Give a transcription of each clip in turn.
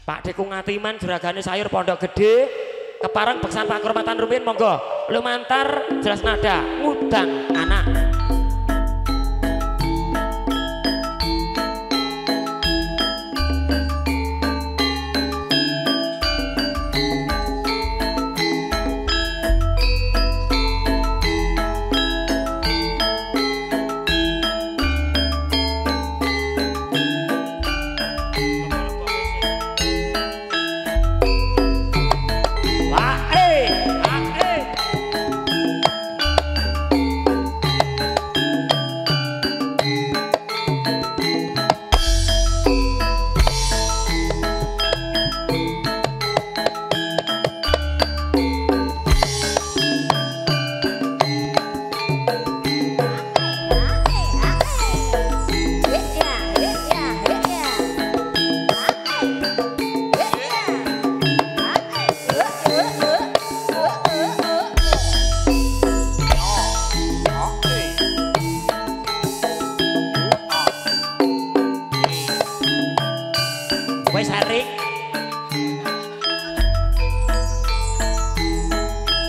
Pak Deku Ngatiman juragane sayur Pondok Gede kepareng beksan Pak Kehormatan rumiyin monggo lumantar jelas nada ngudang anak.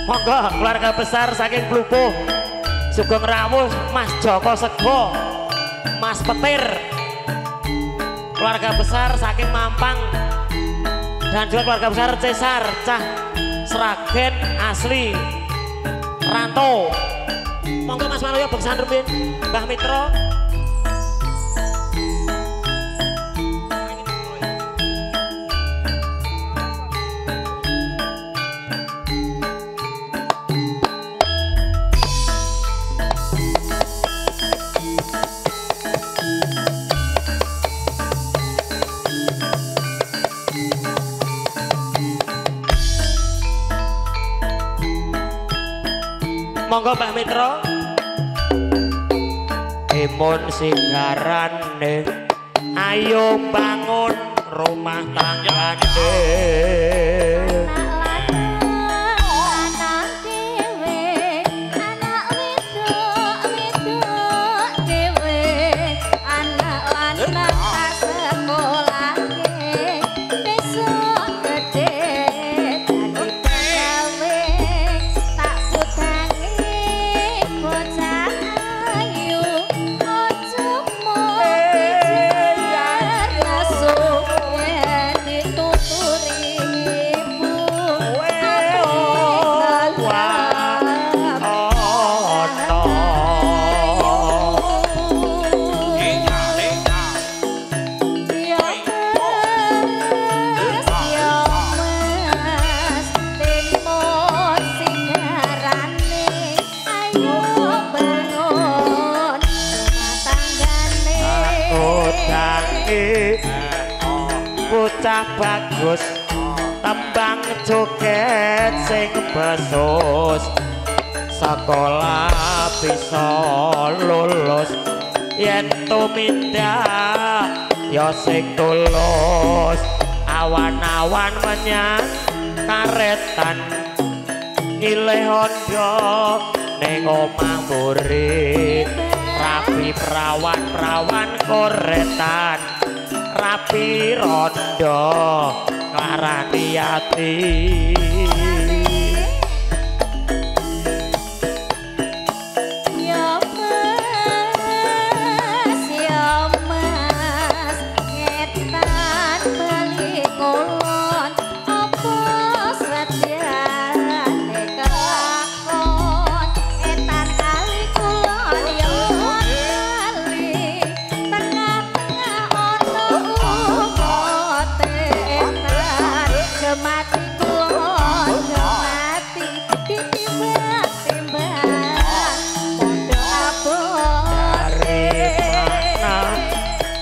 Monggo keluarga besar saking Plupuh Sugeng Rawuh Mas Joko Sego Mas Petir, keluarga besar saking Mampang dan juga keluarga besar Cesar Cah Sragen asli Ranto. Monggo Mas Manoyo beksan rumiyin Mbah Mitra. Monggo Mbah Mitra. Imun singgarane ayo bangun rumah tanggane. Bocah bagus tembang joget sing besus sekolah bisa lulus yen tumindak ya sing tulus awan-awan menyang karetan ngilih hondo ning omah murid rapi perawan-perawan koretan rapi rondo klarani ati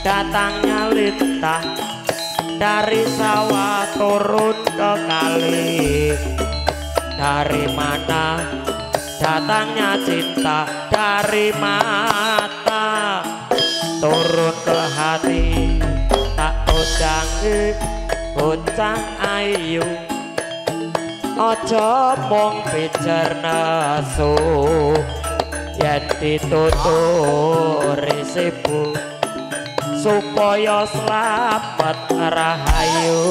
datangnya lintah dari sawah turun ke kali. Dari mana datangnya cinta? Dari mata turun ke hati. Tak udangi bocah ayu, ojo mung pijer nesu, yen dituturi sibu supaya slamet rahayu.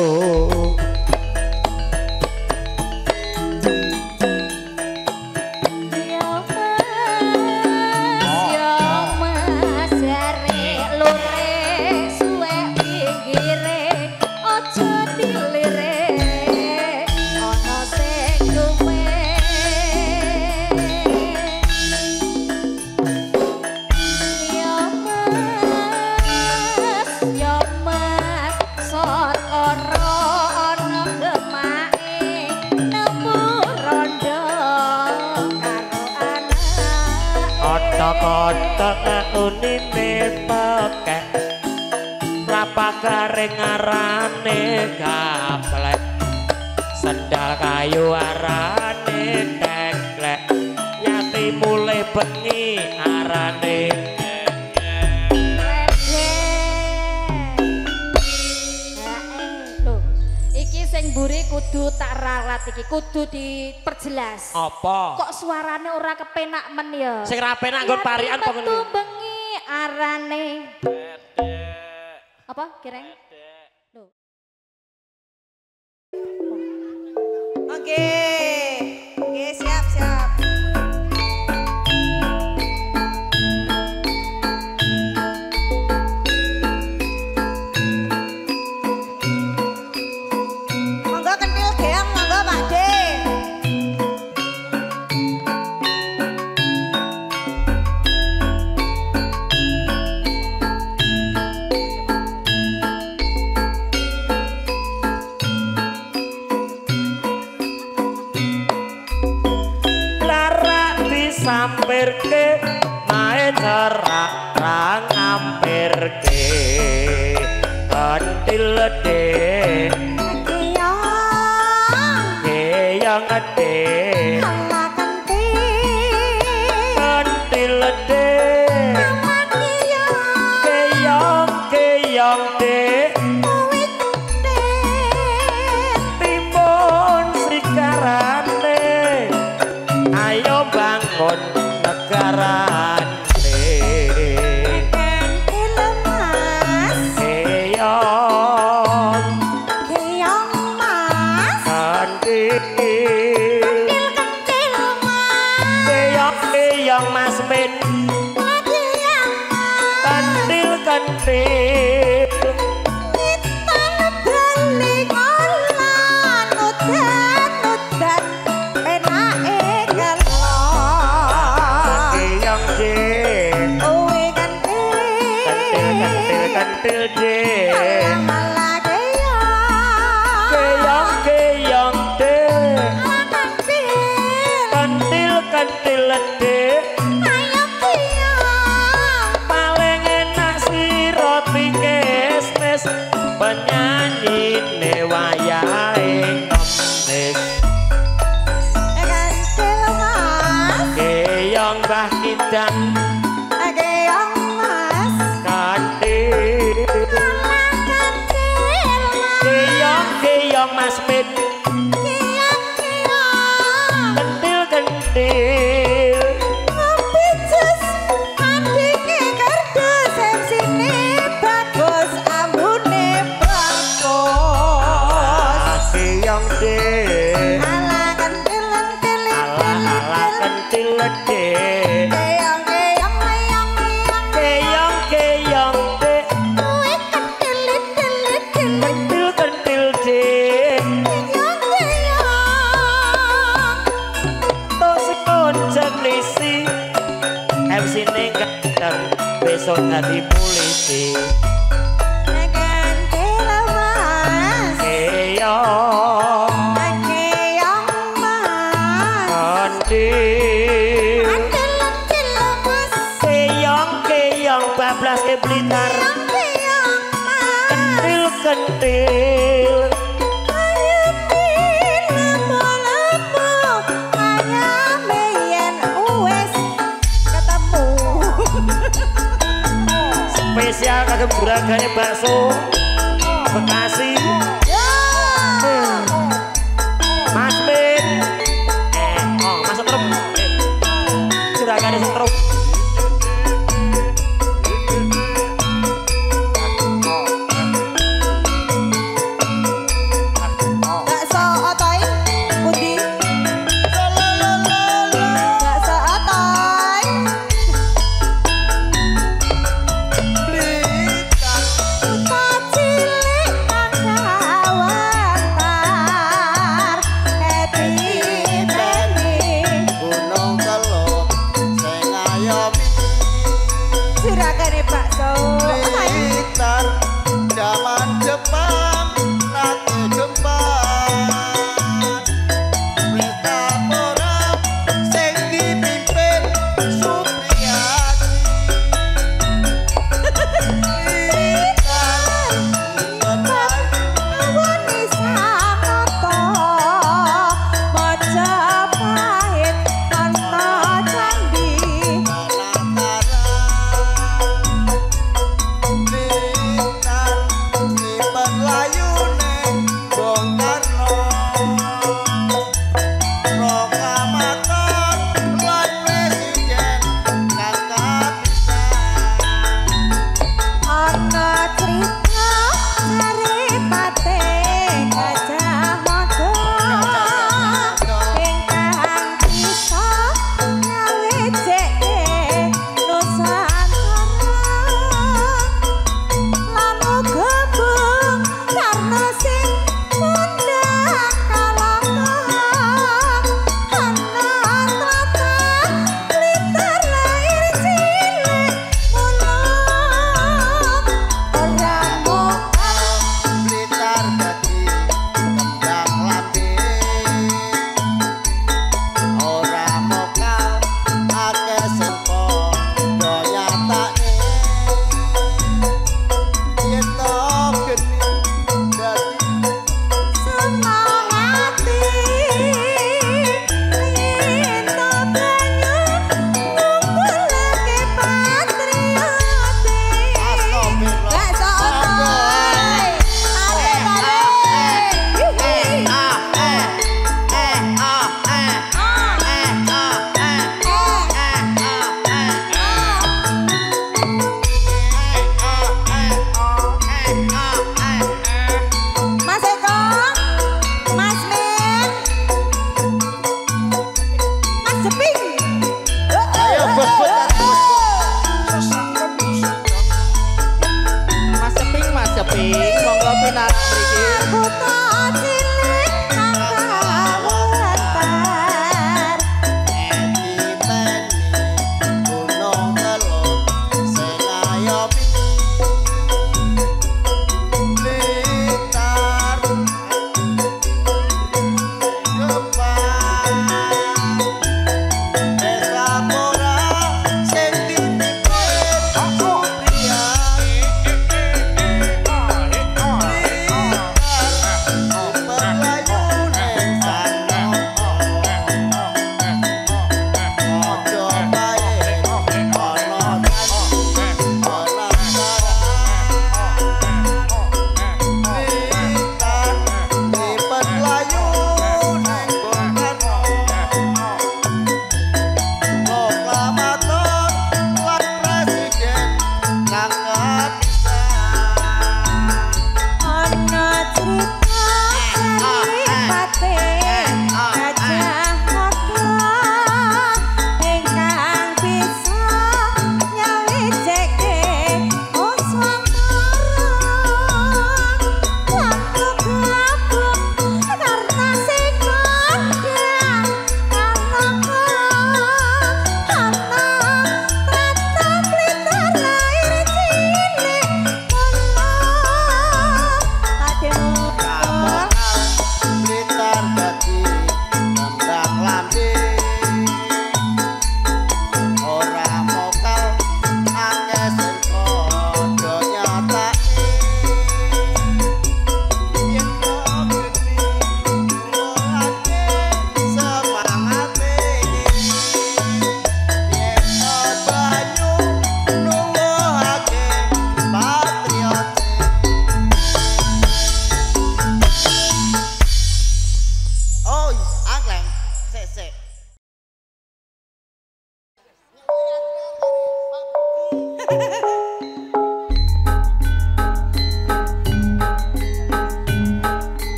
Kotak unine pekek lapak garing arane gaplek sendal kayu arane teklek yati mulai bengi arane iki sing mburi kudu tak ralat iki kudu diperjelas. Apa? Kok suarane ora kepenak men ya? Sing ra penak nggon parian apa metu bengi arane. Apa kireng? Lho. Oke. Oke, siap. Sampirke mae cerak rang ampirke kantil de keyang ade kantil de keyang de timbun srikarane ayo bangun negarane keong mas kantil mas min kantil Mas Mit kentil ngopi jus adike kardus sensine bagus ambune bagus keong de ala kentil de keong de kuwi kentil de MC ning kadang besok dadi polisi kentil mas keong mas kantil mas keong bablas ke Blitar kentil spesial kagem buragane bakso Bekasi Mas Min Mas Setrum buragane Setrum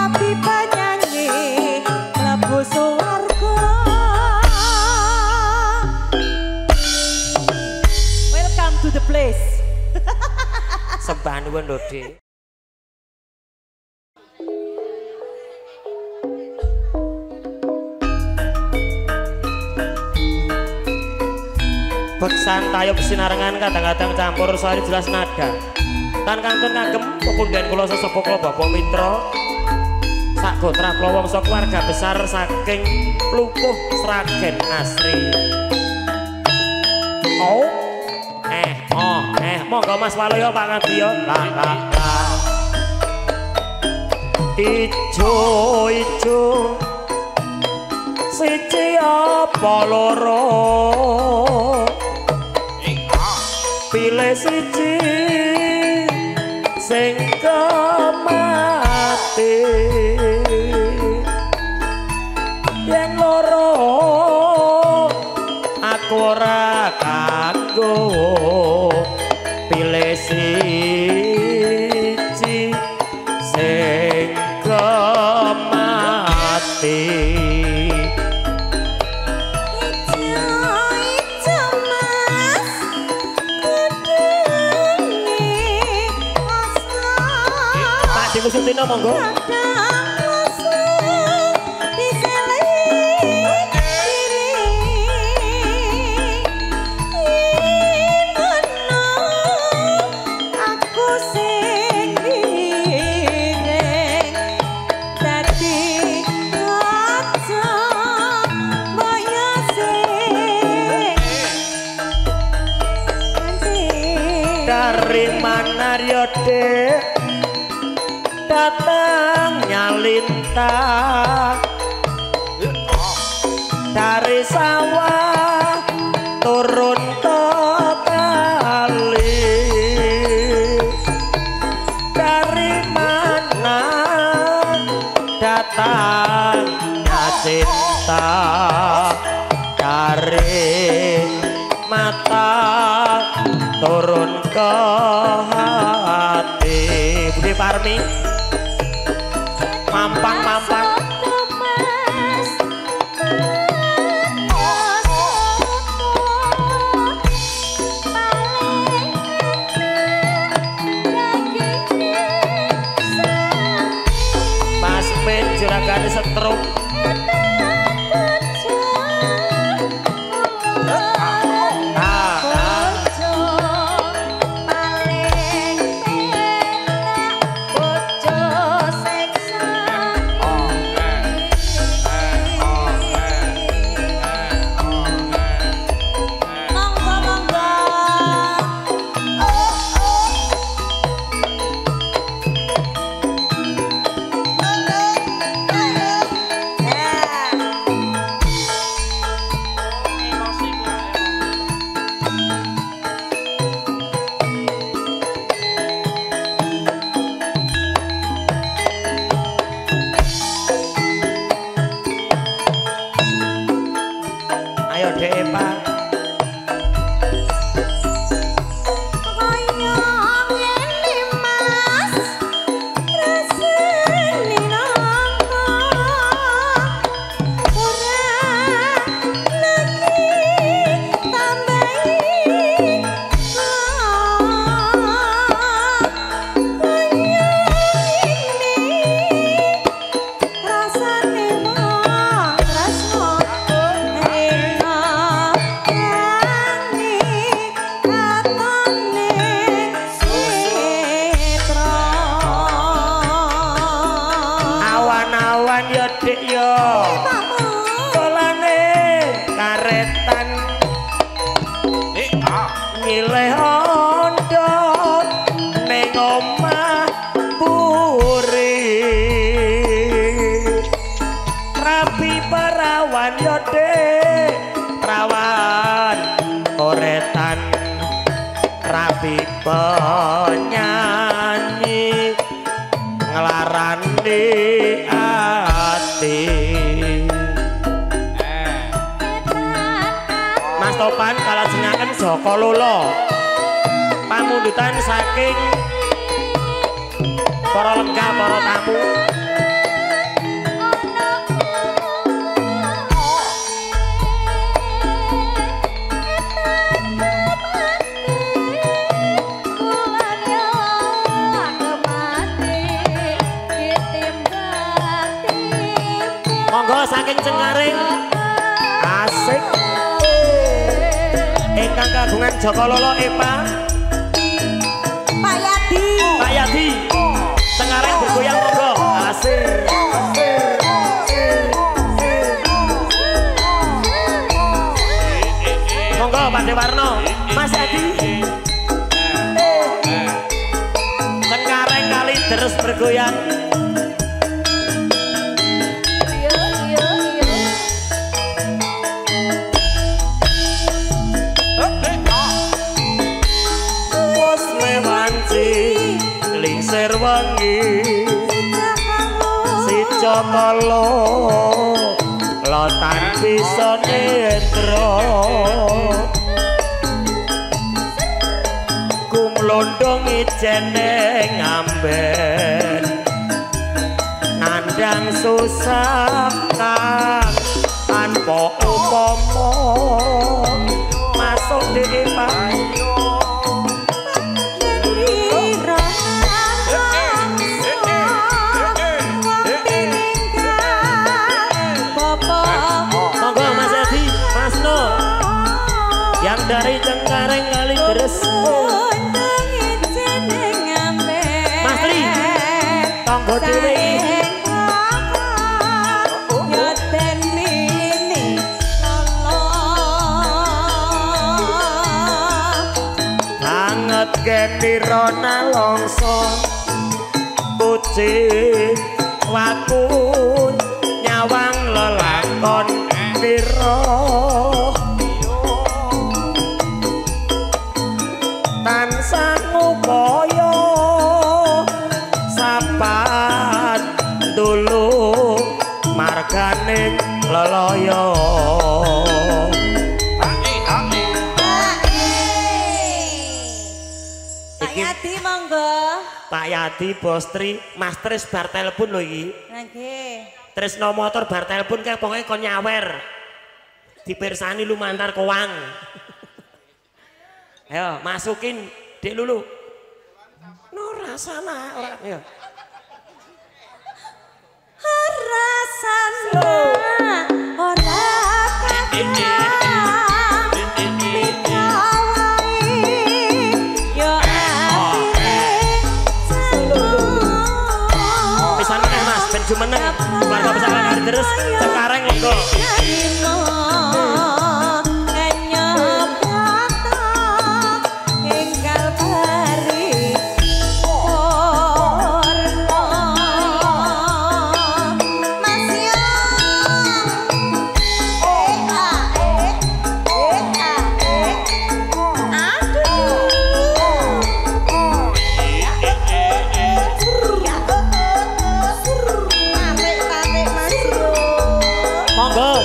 Rapi Mbah nuwun lho, Dik. Beksan tayub sinarengan kadang-kadang campur sari jelas nada. Tan kantun ngagem pepundhen kula sesepuh kula Bapak Mitra. Sak gotra kula wangsa keluarga besar saking Plupuh Sragen Asri. Oh. Monggo Mas Waluyo Pak Ngadiyo. Lah. Ijo siji apa loro pilih siji sing kemati yen loro aku ora kanggo pilih siji sing kemati Sutina monggo. Dari mana yo Dek? Datang nyalintang dari sawah turun ke kali dari mana datangnya cinta dari mata turun ke hati Budi Parmi mampang Mas Men juragan setrum penyanyi nglarani ati Mas Topan kalajengaken Joko Lolo pamundutan saking para lenggah para tamu saking Cengkareng asik ingkang kagungan Joko Lolo Epa Pak Yadi Cengkareng bergoyang monggo asik monggo Pak Dewarno Mas Yadi Cengkareng kali terus bergoyang lingsir wengi si Jokolo lotan bisa netro kumlondong ijene ngamben nandang susah kang tanpa upama masuk di payo yang dari Cengkareng kali terus Mas Tri tonggo dewe banget geni rona longso kucing waku nyawang lelakon piro tansah ngupaya sapat dulu marganing lelaya Pak Yadi monggo Pak Yadi Bos Tri Mas Tris bar telepon lho iki nggih Tresno motor bar telepon kae pokoke kon nyawer dipirsani lumantar kowang ayo masukin Dek Lulu. Ora sana ora ya. ora sana ora pisan meneh Mas ben jumeneng warga pesawat terus Cengkareng monggo.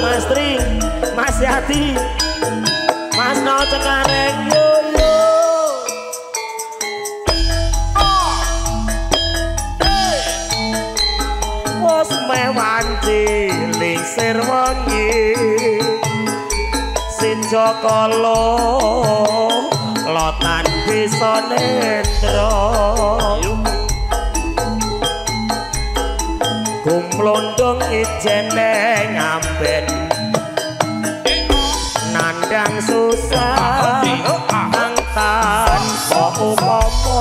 Mas Tri, Mas Yati, Mas No Cengkareng yo yo. Wes mewanci lingsir wengi si Jokolo lotan bisa netro kumlondong ijene ngamben nandang susah kang tanpa upama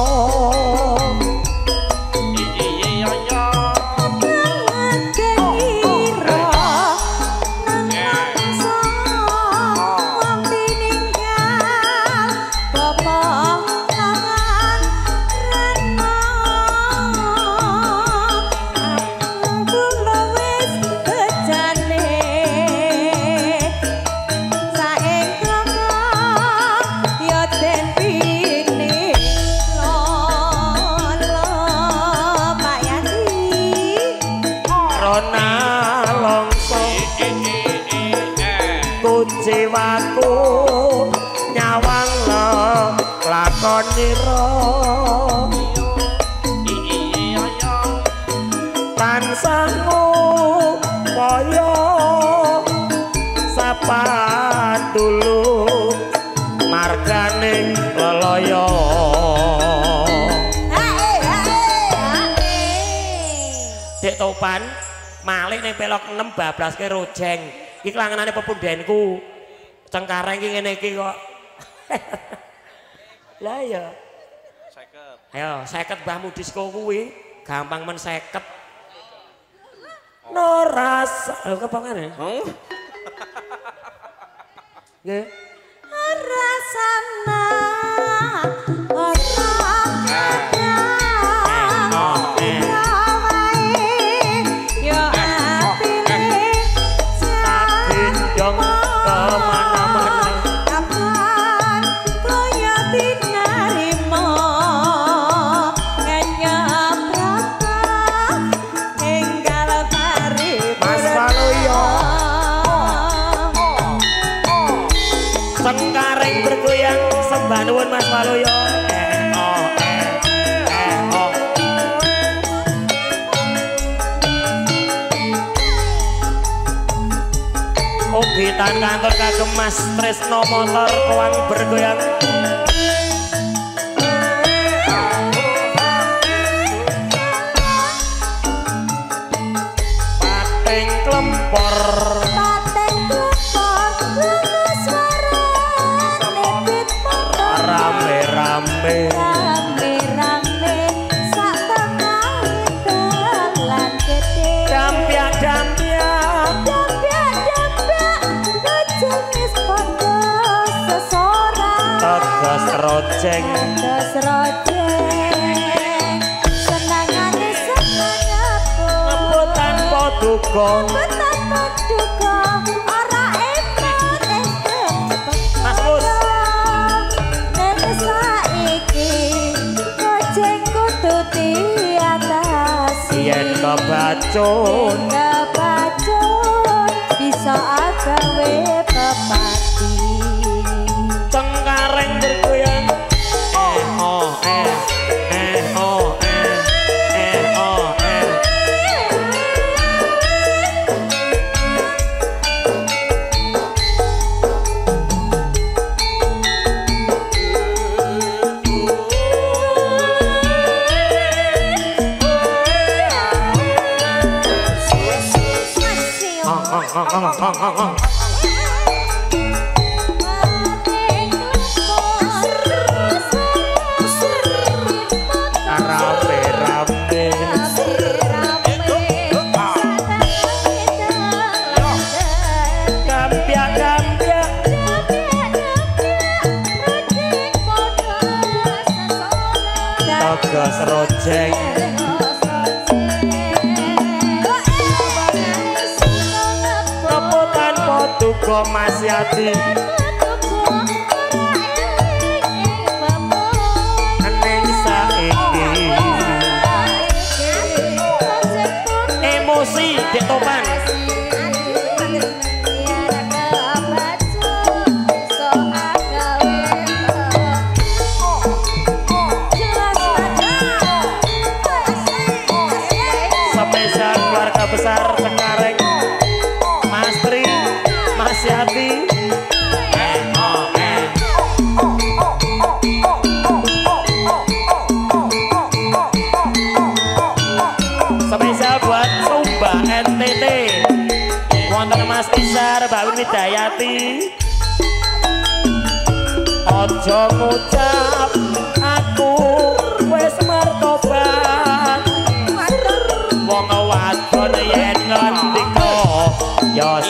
jiwaku nyawang lo lakon niro tansahmu koyo sapa dulu marganing lelaya Dek Topan Malik ning pelok 6 babraske rojeng. Iki klangenane pepundenku. Cengkareng iki ngene iki kok. Lah ya. 50. Ayo 50 Mbah Mudisko kuwi gampang men 50. Noras, kepangane. Nggih. Rasana Cengkareng bergoyang sembah nuwun Mas Waluyo. Ugitan kantor kagem Mas Tresno motor koang bergoyang. Pating klempor. Rame-rame sak tengah dalan gede dampyak jenis padha sesorang tegas rojeng senangane ngebutan poduka ora enak Mas Mus yen kebacun bisa agawe pepati cengkareng bergoyang tegas rojeng rebutan poduka Mas Yati ning saiki emosi ditopan besar Cengkareng Mas Tri Mas Yati spesial buat Sumba NTT wonten Mas Isar Mbak Widayati ojo ngucap aku wis mertobat wong wadon yen ngendika ya